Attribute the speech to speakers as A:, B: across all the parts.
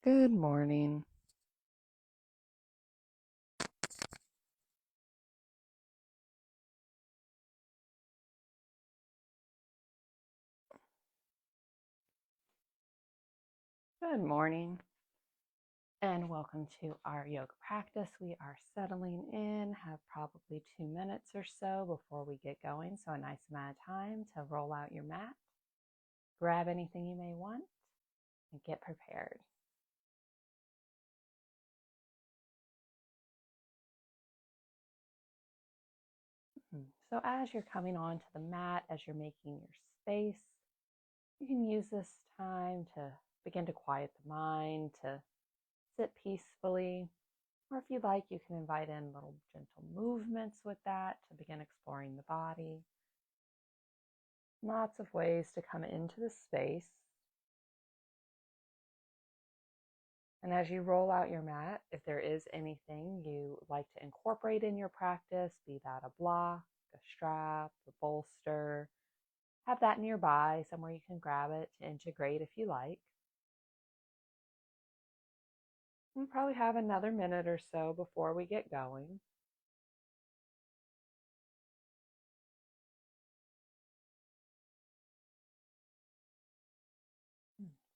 A: Good morning. Good morning. And welcome to our yoga practice. We are settling in, have probably 2 minutes or so before we get going. So a nice amount of time to roll out your mat, grab anything you may want, and get prepared. So as you're coming onto the mat, as you're making your space, you can use this time to begin to quiet the mind, to sit peacefully. Or if you like, you can invite in little gentle movements with that to begin exploring the body. Lots of ways to come into the space. And as you roll out your mat, if there is anything you like to incorporate in your practice, be that a block, a strap, a bolster, have that nearby, somewhere you can grab it to integrate if you like. We'll probably have another minute or so before we get going.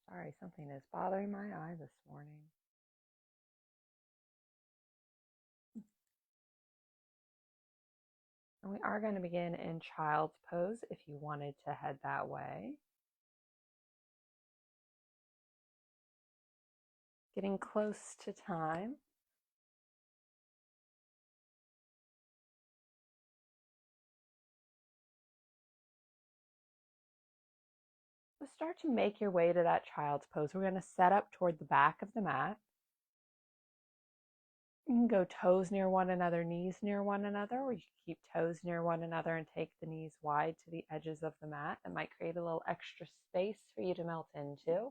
A: Sorry, something is bothering my eye this morning. And we are going to begin in child's pose if you wanted to head that way. Getting close to time. So start to make your way to that child's pose. We're going to set up toward the back of the mat. You can go toes near one another, knees near one another, or you can keep toes near one another and take the knees wide to the edges of the mat. That might create a little extra space for you to melt into.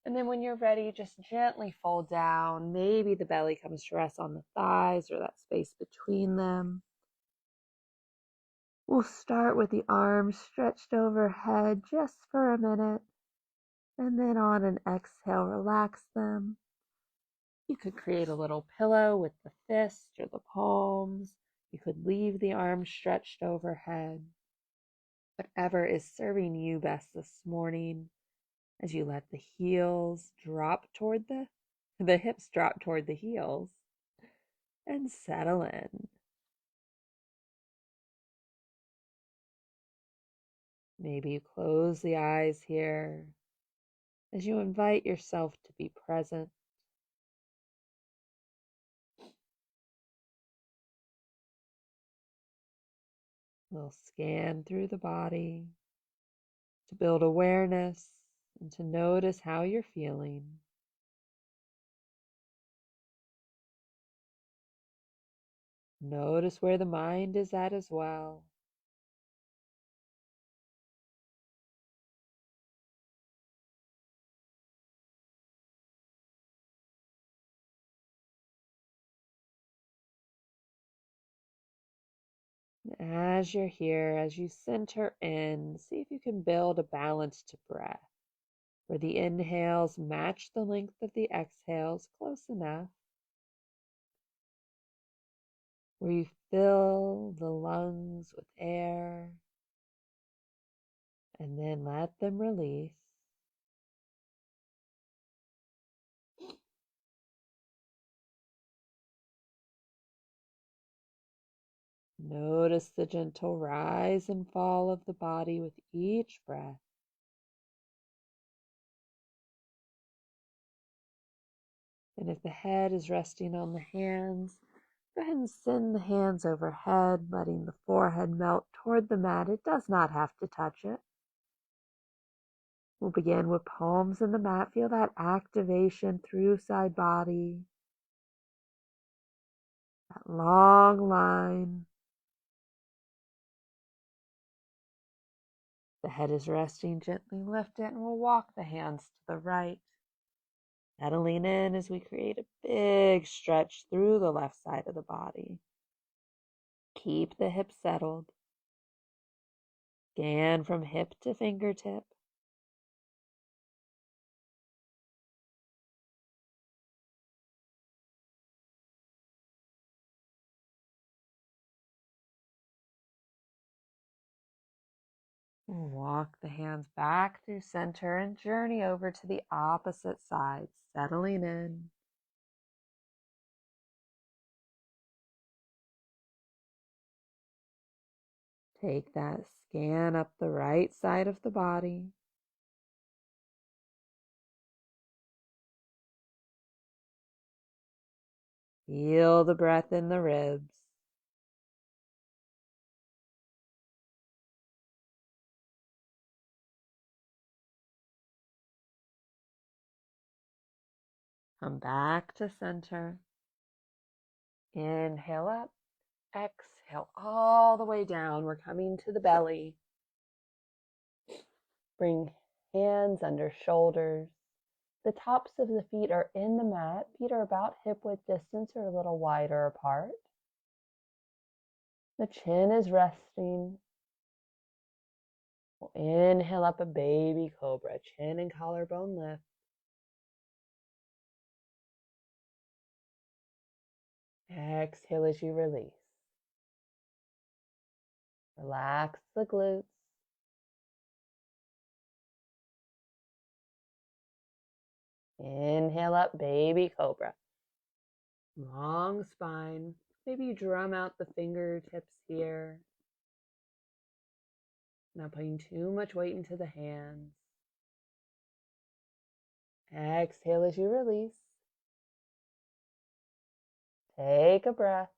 A: And then when you're ready, just gently fold down. Maybe the belly comes to rest on the thighs or that space between them. We'll start with the arms stretched overhead just for a minute. And then on an exhale, relax them. You could create a little pillow with the fist or the palms. You could leave the arms stretched overhead. Whatever is serving you best this morning as you let the heels drop toward the hips drop toward the heels and settle in. Maybe you close the eyes here as you invite yourself to be present. We'll scan through the body to build awareness and to notice how you're feeling. Notice where the mind is at as well. As you're here, as you center in, see if you can build a balanced breath where the inhales match the length of the exhales close enough, where you fill the lungs with air and then let them release. Notice the gentle rise and fall of the body with each breath. And if the head is resting on the hands, go ahead and send the hands overhead, letting the forehead melt toward the mat. It does not have to touch it. We'll begin with palms in the mat. Feel that activation through side body. That long line. The head is resting, gently lift it, and we'll walk the hands to the right. Settling in as we create a big stretch through the left side of the body. Keep the hips settled. Scan from hip to fingertip. Walk the hands back through center and journey over to the opposite side, settling in. Take that scan up the right side of the body. Feel the breath in the ribs. Come back to center. Inhale up. Exhale all the way down. We're coming to the belly. Bring hands under shoulders. The tops of the feet are in the mat. Feet are about hip width distance or a little wider apart. The chin is resting. We'll inhale up a baby cobra. Chin and collarbone lift. Exhale as you release. Relax the glutes. Inhale up, baby cobra. Long spine. Maybe you drum out the fingertips here. Not putting too much weight into the hands. Exhale as you release. Take a breath.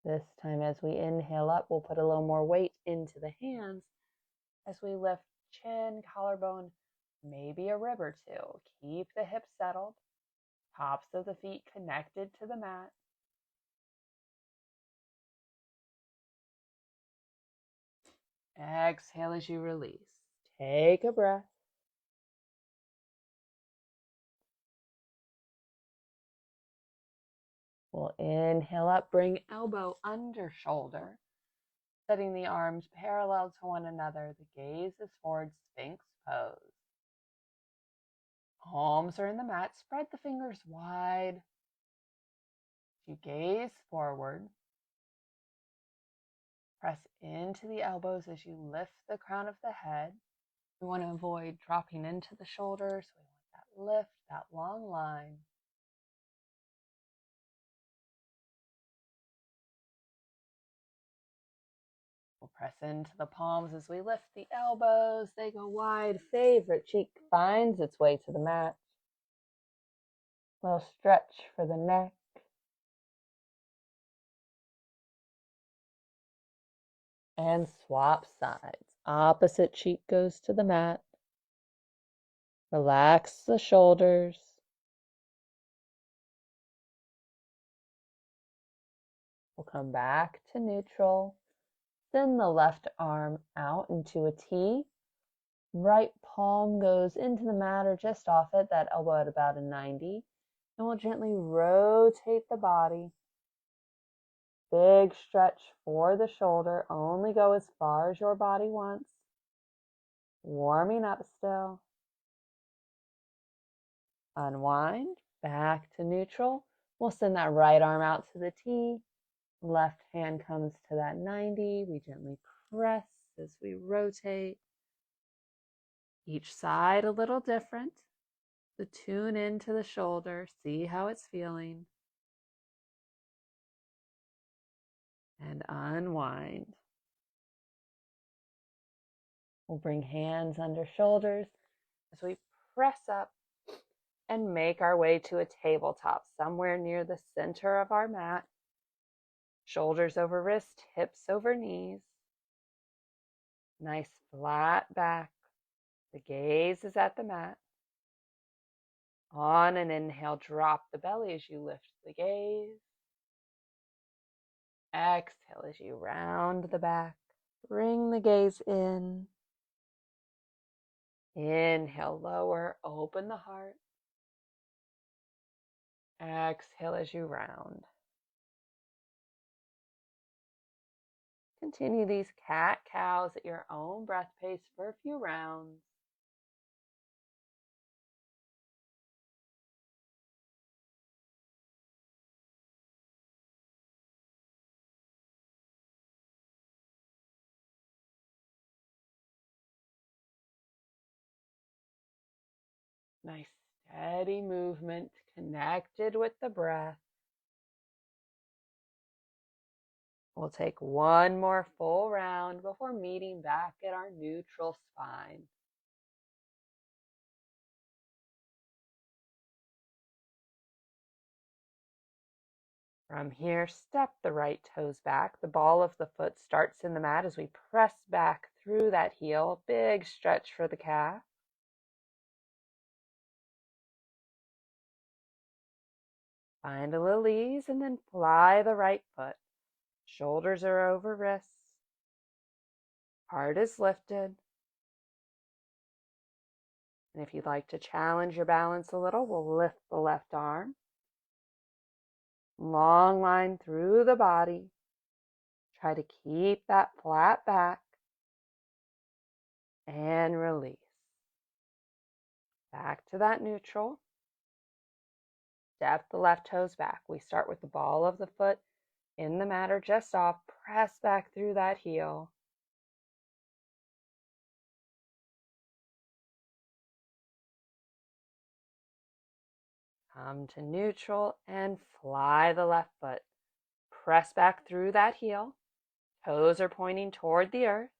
A: This time as we inhale up, we'll put a little more weight into the hands as we lift chin, collarbone, maybe a rib or two. Keep the hips settled. Tops of the feet connected to the mat. Exhale as you release. Take a breath. We'll inhale up, bring elbow under shoulder, setting the arms parallel to one another. The gaze is forward, Sphinx pose. Palms are in the mat. Spread the fingers wide. You gaze forward. Press into the elbows as you lift the crown of the head. We want to avoid dropping into the shoulders. We want that lift, that long line. We'll press into the palms as we lift the elbows. They go wide. Favorite cheek finds its way to the mat. Little stretch for the neck. And swap sides. Opposite cheek goes to the mat. Relax the shoulders. We'll come back to neutral. Send the left arm out into a T. Right palm goes into the mat or just off it, that elbow at about a 90. And we'll gently rotate the body. Big stretch for the shoulder. Only go as far as your body wants. Warming up still. Unwind. Back to neutral. We'll send that right arm out to the T. Left hand comes to that 90. We gently press as we rotate. Each side a little different. So tune into the shoulder. See how it's feeling. And unwind. We'll bring hands under shoulders as we press up and make our way to a tabletop somewhere near the center of our mat. Shoulders over wrist, hips over knees. Nice flat back. The gaze is at the mat. On an inhale, drop the belly as you lift the gaze. Exhale as you round the back. Bring the gaze in. Inhale, lower, open the heart. Exhale as you round. Continue these cat-cows at your own breath pace for a few rounds. Nice steady movement connected with the breath. We'll take one more full round before meeting back at our neutral spine. From here, step the right toes back. The ball of the foot starts in the mat as we press back through that heel. Big stretch for the calf. Find a little ease and then fly the right foot. Shoulders are over wrists. Heart is lifted. And if you'd like to challenge your balance a little, we'll lift the left arm. Long line through the body. Try to keep that flat back. And release. Back to that neutral. Step the left toes back. We start with the ball of the foot in the mat or just off. Press back through that heel. Come to neutral and fly the left foot. Press back through that heel. Toes are pointing toward the earth.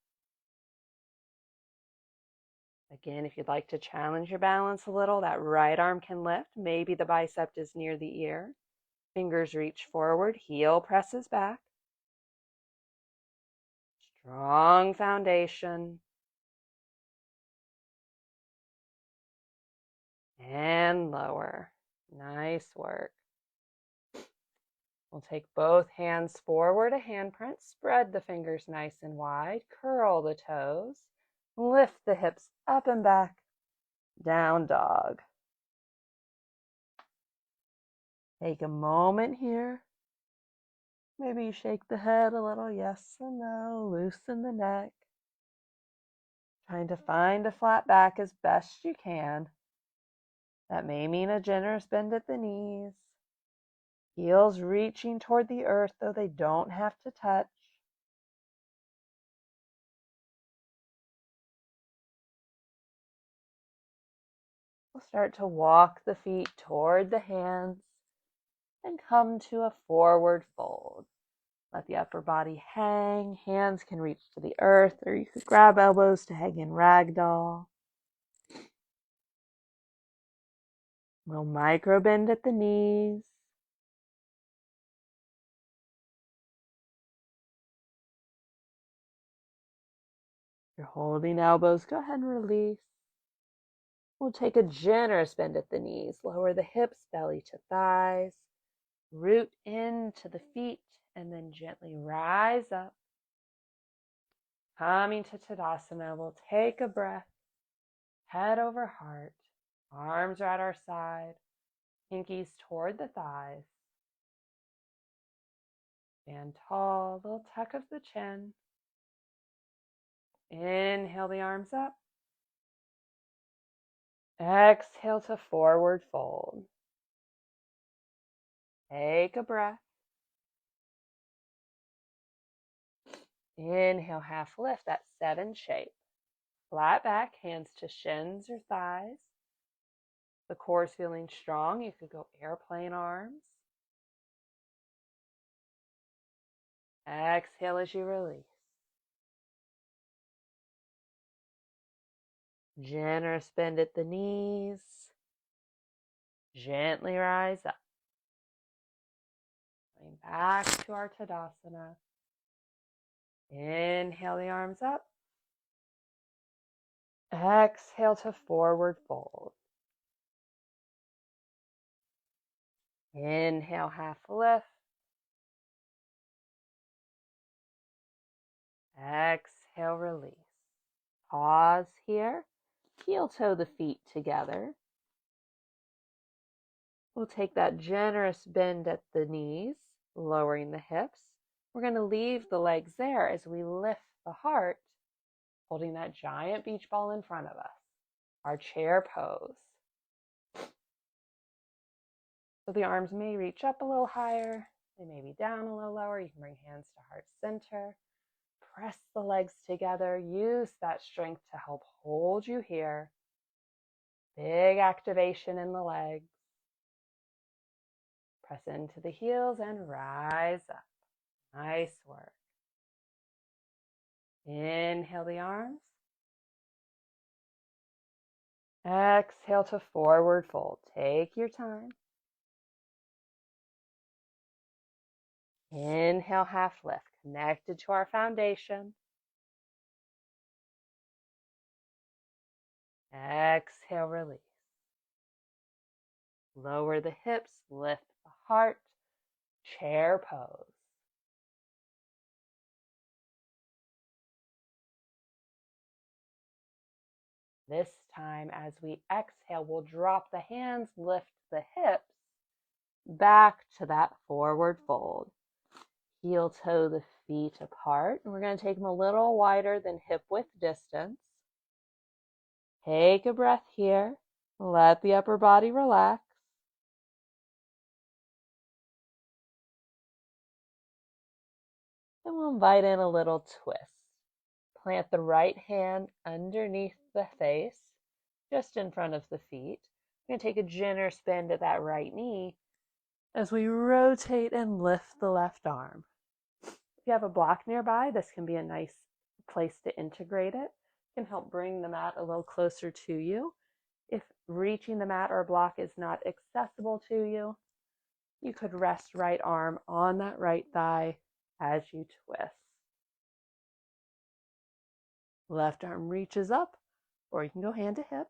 A: Again, if you'd like to challenge your balance a little, that right arm can lift. Maybe the bicep is near the ear. Fingers reach forward. Heel presses back. Strong foundation. And lower. Nice work. We'll take both hands forward, a handprint. Spread the fingers nice and wide. Curl the toes. Lift the hips up and back. Down dog. Take a moment here. Maybe you shake the head a little, yes or no. Loosen the neck. Trying to find a flat back as best you can. That may mean a generous bend at the knees. Heels reaching toward the earth, though they don't have to touch. We'll start to walk the feet toward the hands and come to a forward fold. Let the upper body hang. Hands can reach to the earth, or you could grab elbows to hang in ragdoll. Little micro bend at the knees. If you're holding elbows, go ahead and release. We'll take a generous bend at the knees. Lower the hips, belly to thighs. Root into the feet and then gently rise up. Coming to Tadasana, we'll take a breath. Head over heart. Arms are at our side. Pinkies toward the thighs. Stand tall, little tuck of the chin. Inhale the arms up. Exhale to forward fold. Take a breath. Inhale, half lift, that 7 shape. Flat back, hands to shins or thighs. The core is feeling strong. You could go airplane arms. Exhale as you release. Generous bend at the knees. Gently rise up. Going back to our Tadasana. Inhale the arms up. Exhale to forward fold. Inhale, half lift. Exhale, release. Pause here. Heel toe the feet together. We'll take that generous bend at the knees, lowering the hips. We're going to leave the legs there as we lift the heart, holding that giant beach ball in front of us. Our chair pose. So the arms may reach up a little higher. They may be down a little lower. You can bring hands to heart center. Press the legs together. Use that strength to help hold you here. Big activation in the legs. Press into the heels and rise up. Nice work. Inhale the arms. Exhale to forward fold. Take your time. Inhale, half lift, connected to our foundation. Exhale, release. Lower the hips, lift the heart, chair pose. This time, as we exhale, we'll drop the hands, lift the hips back to that forward fold. Heel toe the feet apart. And we're going to take them a little wider than hip width distance. Take a breath here. Let the upper body relax. And we'll invite in a little twist. Plant the right hand underneath the face, just in front of the feet. We're going to take a generous bend at that right knee as we rotate and lift the left arm. If you have a block nearby, this can be a nice place to integrate it. It can help bring the mat a little closer to you. If reaching the mat or block is not accessible to you, you could rest right arm on that right thigh as you twist. Left arm reaches up, or you can go hand to hip.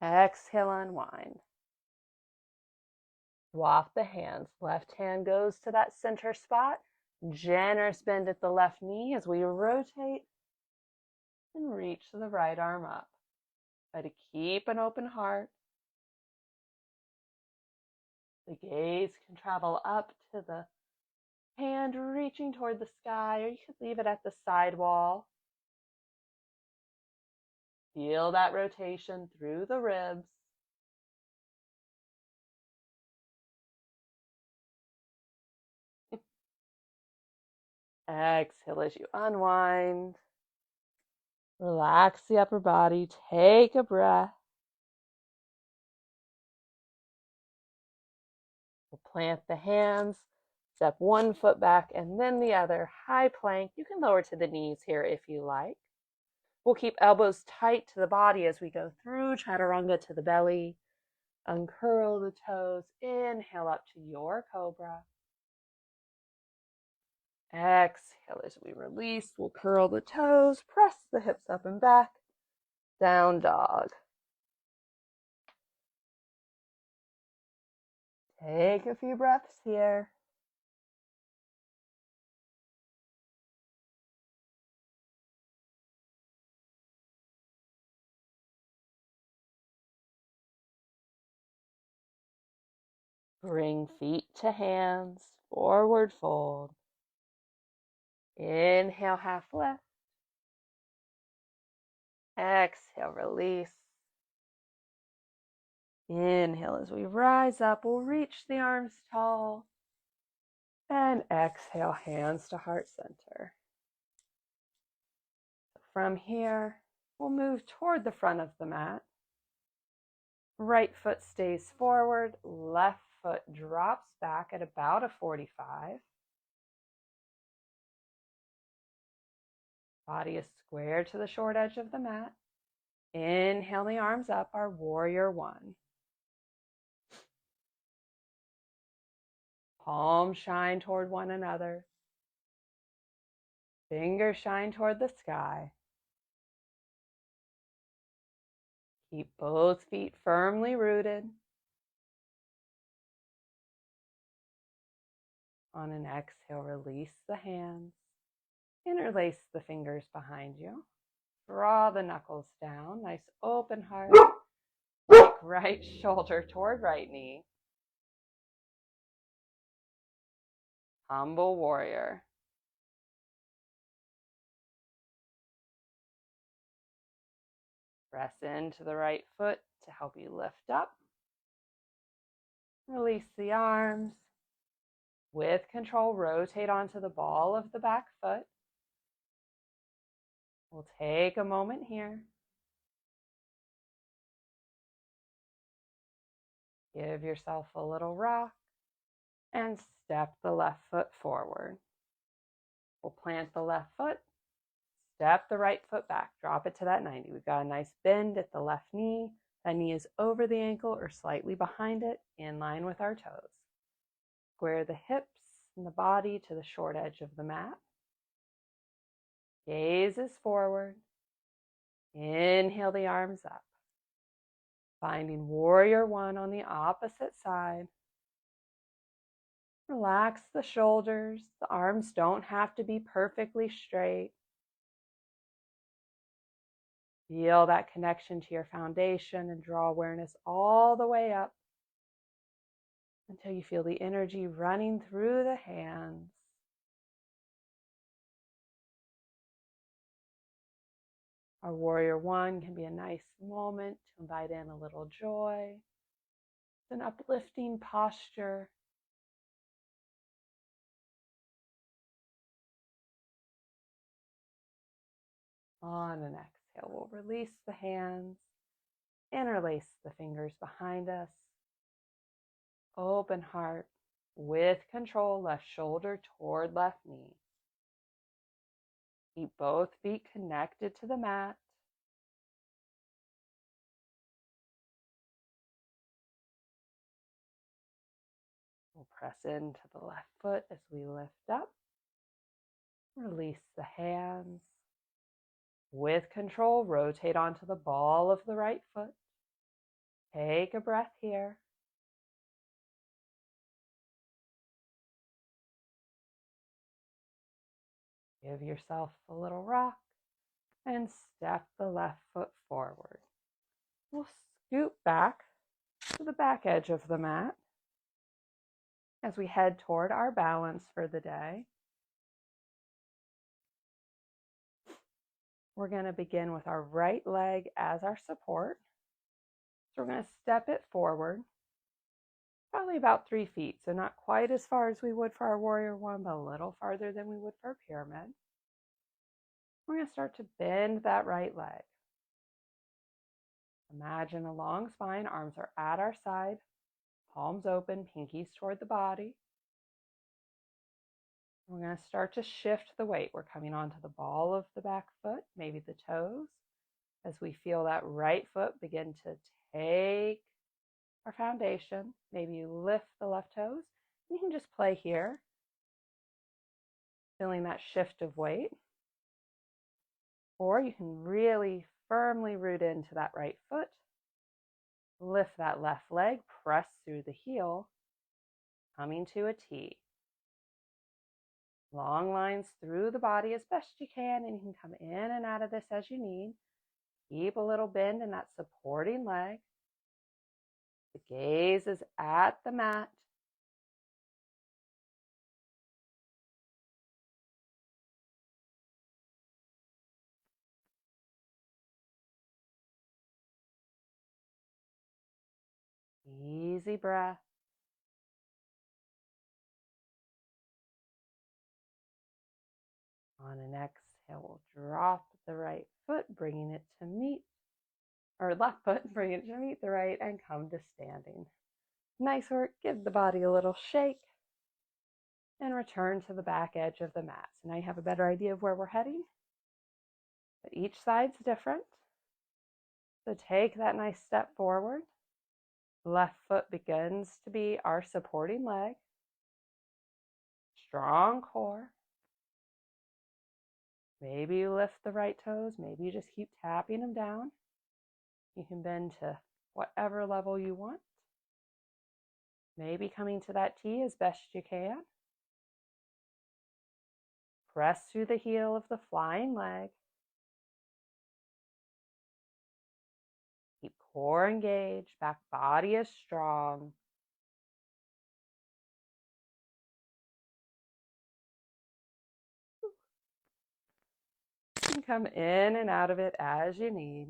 A: Exhale, unwind. Swap the hands. Left hand goes to that center spot. Generous bend at the left knee as we rotate and reach the right arm up. Try to keep an open heart. The gaze can travel up to the hand reaching toward the sky, or you could leave it at the side wall. Feel that rotation through the ribs. Exhale as you unwind. Relax the upper body. Take a breath. We'll plant the hands. Step one foot back and then the other. High plank. You can lower to the knees here if you like. We'll keep elbows tight to the body as we go through chaturanga to the belly. Uncurl the toes. Inhale up to your cobra. Exhale as we release. We'll curl the toes. Press the hips up and back. Down dog. Take a few breaths here. Bring feet to hands, forward fold. Inhale, half lift. Exhale, release. Inhale as we rise up, we'll reach the arms tall. And exhale, hands to heart center. From here, we'll move toward the front of the mat. Right foot stays forward, left foot drops back at about a 45. Body is square to the short edge of the mat. Inhale the arms up, our warrior one. Palms shine toward one another. Fingers shine toward the sky. Keep both feet firmly rooted. On an exhale, release the hands. Interlace the fingers behind you. Draw the knuckles down. Nice open heart. Take right shoulder toward right knee. Humble warrior. Press into the right foot to help you lift up. Release the arms. With control, rotate onto the ball of the back foot. We'll take a moment here. Give yourself a little rock and step the left foot forward. We'll plant the left foot, step the right foot back, drop it to that 90. We've got a nice bend at the left knee. That knee is over the ankle or slightly behind it, in line with our toes. Square the hips and the body to the short edge of the mat. Gaze is forward. Inhale the arms up. Finding warrior one on the opposite side. Relax the shoulders. The arms don't have to be perfectly straight. Feel that connection to your foundation and draw awareness all the way up until you feel the energy running through the hands. Our warrior one can be a nice moment to invite in a little joy. It's an uplifting posture. On an exhale, we'll release the hands, interlace the fingers behind us. Open heart, with control, left shoulder toward left knee. Keep both feet connected to the mat. We'll press into the left foot as we lift up. Release the hands. With control, rotate onto the ball of the right foot. Take a breath here. Give yourself a little rock and step the left foot forward. We'll scoot back to the back edge of the mat as we head toward our balance for the day. We're going to begin with our right leg as our support. So we're going to step it forward, probably about 3 feet. So not quite as far as we would for our warrior one, but a little farther than we would for a pyramid. We're going to start to bend that right leg. Imagine a long spine, arms are at our side, palms open, pinkies toward the body. We're going to start to shift the weight. We're coming onto the ball of the back foot, maybe the toes, as we feel that right foot begin to take our foundation. Maybe you lift the left toes. You can just play here, feeling that shift of weight. Or you can really firmly root into that right foot. Lift that left leg, press through the heel, coming to a T. Long lines through the body as best you can, and you can come in and out of this as you need. Keep a little bend in that supporting leg. The gaze is at the mat. Easy breath. On an exhale, we'll drop the right foot, bringing it to meet, or left foot, bring it to meet the right, and come to standing. Nice work. Give the body a little shake and return to the back edge of the mat. So now you have a better idea of where we're heading, but each side's different. So take that nice step forward. Left foot begins to be our supporting leg. Strong core. Maybe you lift the right toes. Maybe you just keep tapping them down. You can bend to whatever level you want. Maybe coming to that T as best you can. Press through the heel of the flying leg. Keep core engaged. Back body is strong. You can come in and out of it as you need.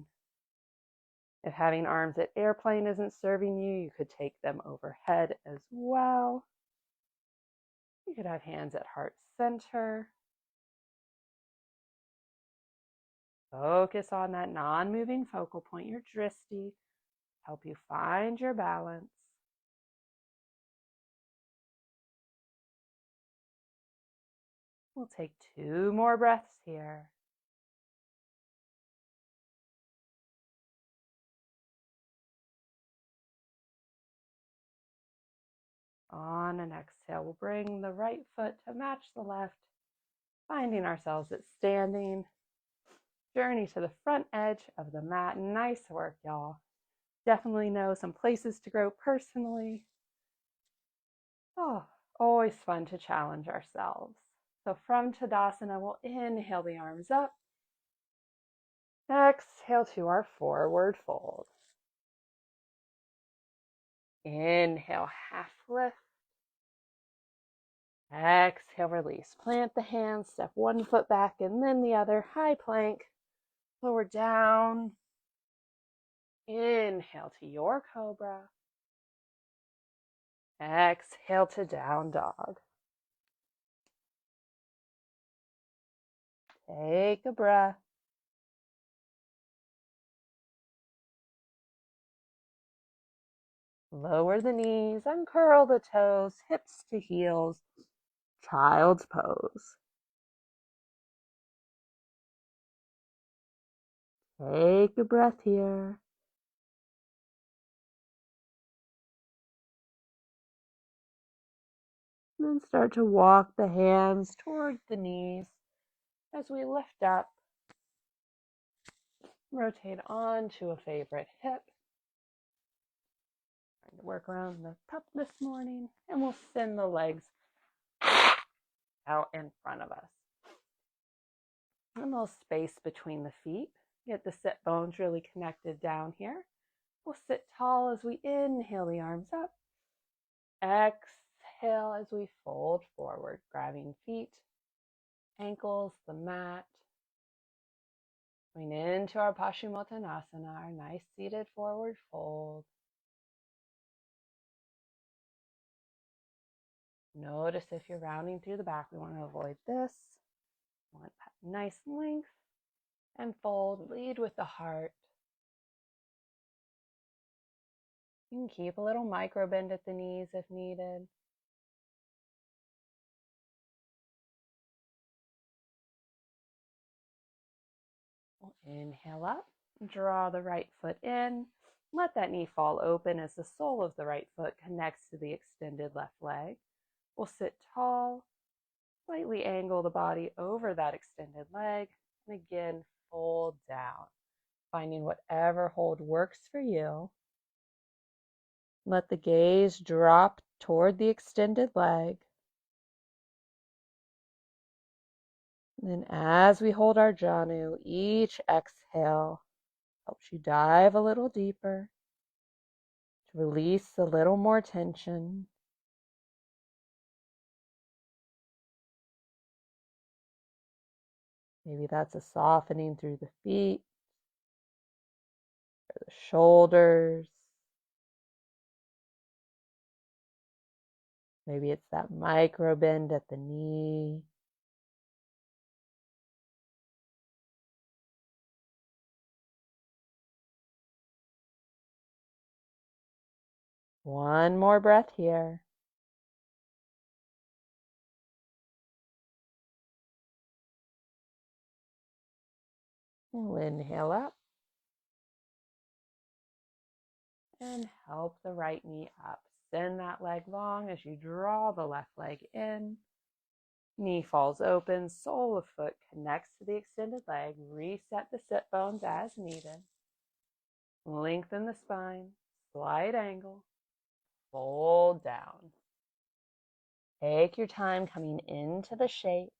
A: If having arms at airplane isn't serving you, you could take them overhead as well. You could have hands at heart center. Focus on that non-moving focal point, your drishti. Help you find your balance. We'll take 2 more breaths here. On an exhale, we'll bring the right foot to match the left, finding ourselves at standing. Journey to the front edge of the mat. Nice work, y'all. Definitely know some places to grow personally. Oh, always fun to challenge ourselves. So from Tadasana, we'll inhale the arms up. Exhale to our forward fold. Inhale, half lift. Exhale, release. Plant the hands, step one foot back and then the other. High plank. Lower down. Inhale to your cobra. Exhale to down dog. Take a breath. Lower the knees, uncurl the toes, hips to heels, child's pose. Take a breath here. And then start to walk the hands toward the knees as we lift up. Rotate onto a favorite hip. Trying to work around the pup this morning. And we'll send the legs out in front of us. A little space between the feet. Get the sit bones really connected down here. We'll sit tall as we inhale the arms up. Exhale as we fold forward, grabbing feet, ankles, the mat. Going into our Paschimottanasana, our nice seated forward fold. Notice if you're rounding through the back, we want to avoid this. We want that nice length and fold. Lead with the heart. You can keep a little micro bend at the knees if needed. We'll inhale up, draw the right foot in. Let that knee fall open as the sole of the right foot connects to the extended left leg. We'll sit tall, slightly angle the body over that extended leg, and again, fold down, finding whatever hold works for you. Let the gaze drop toward the extended leg. And then as we hold our Janu, each exhale helps you dive a little deeper, to release a little more tension. Maybe that's a softening through the feet, or the shoulders. Maybe it's that micro bend at the knee. One more breath here. We'll inhale up and help the right knee up. Send that leg long as you draw the left leg in. Knee falls open, sole of foot connects to the extended leg. Reset the sit bones as needed. Lengthen the spine, slight angle, fold down. Take your time coming into the shape,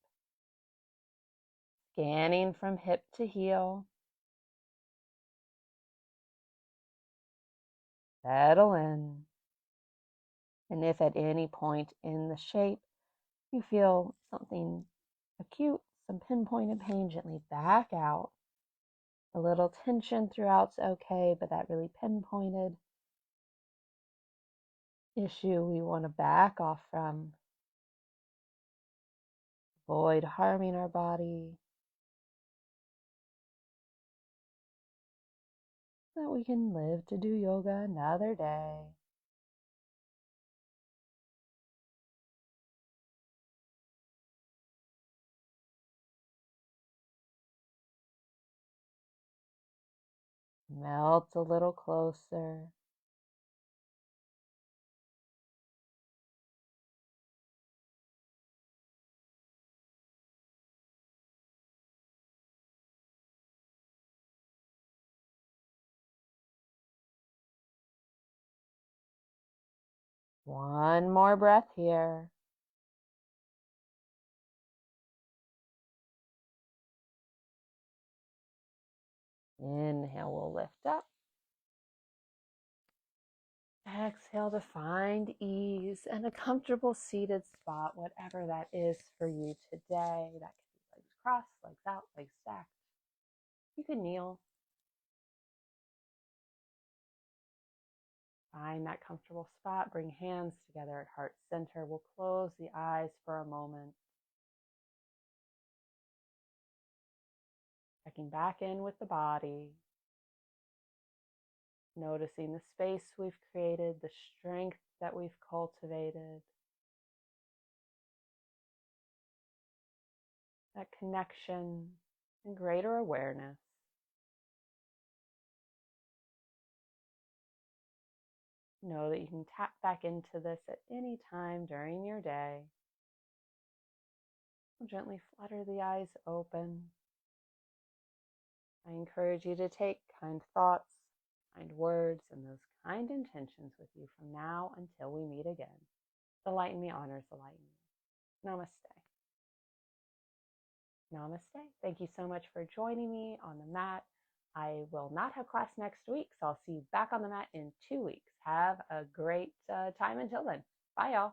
A: scanning from hip to heel. Settle in. And if at any point in the shape you feel something acute, some pinpointed pain, gently back out. A little tension throughout's okay, but that really pinpointed issue we want to back off from. Avoid harming our body, so that we can live to do yoga another day. Melt a little closer. One more breath here. Inhale, we'll lift up. Exhale to find ease and a comfortable seated spot, whatever that is for you today. That could be legs crossed, legs out, legs stacked. You can kneel. Find that comfortable spot. Bring hands together at heart center. We'll close the eyes for a moment. Checking back in with the body. Noticing the space we've created, the strength that we've cultivated. That connection and greater awareness. Know that you can tap back into this at any time during your day. Gently flutter the eyes open. I encourage you to take kind thoughts, kind words, and those kind intentions with you from now until we meet again. The light in me honors the light in you. Namaste. Namaste. Thank you so much for joining me on the mat. I will not have class next week, so I'll see you back on the mat in 2 weeks. Have a great time until then. Bye, y'all.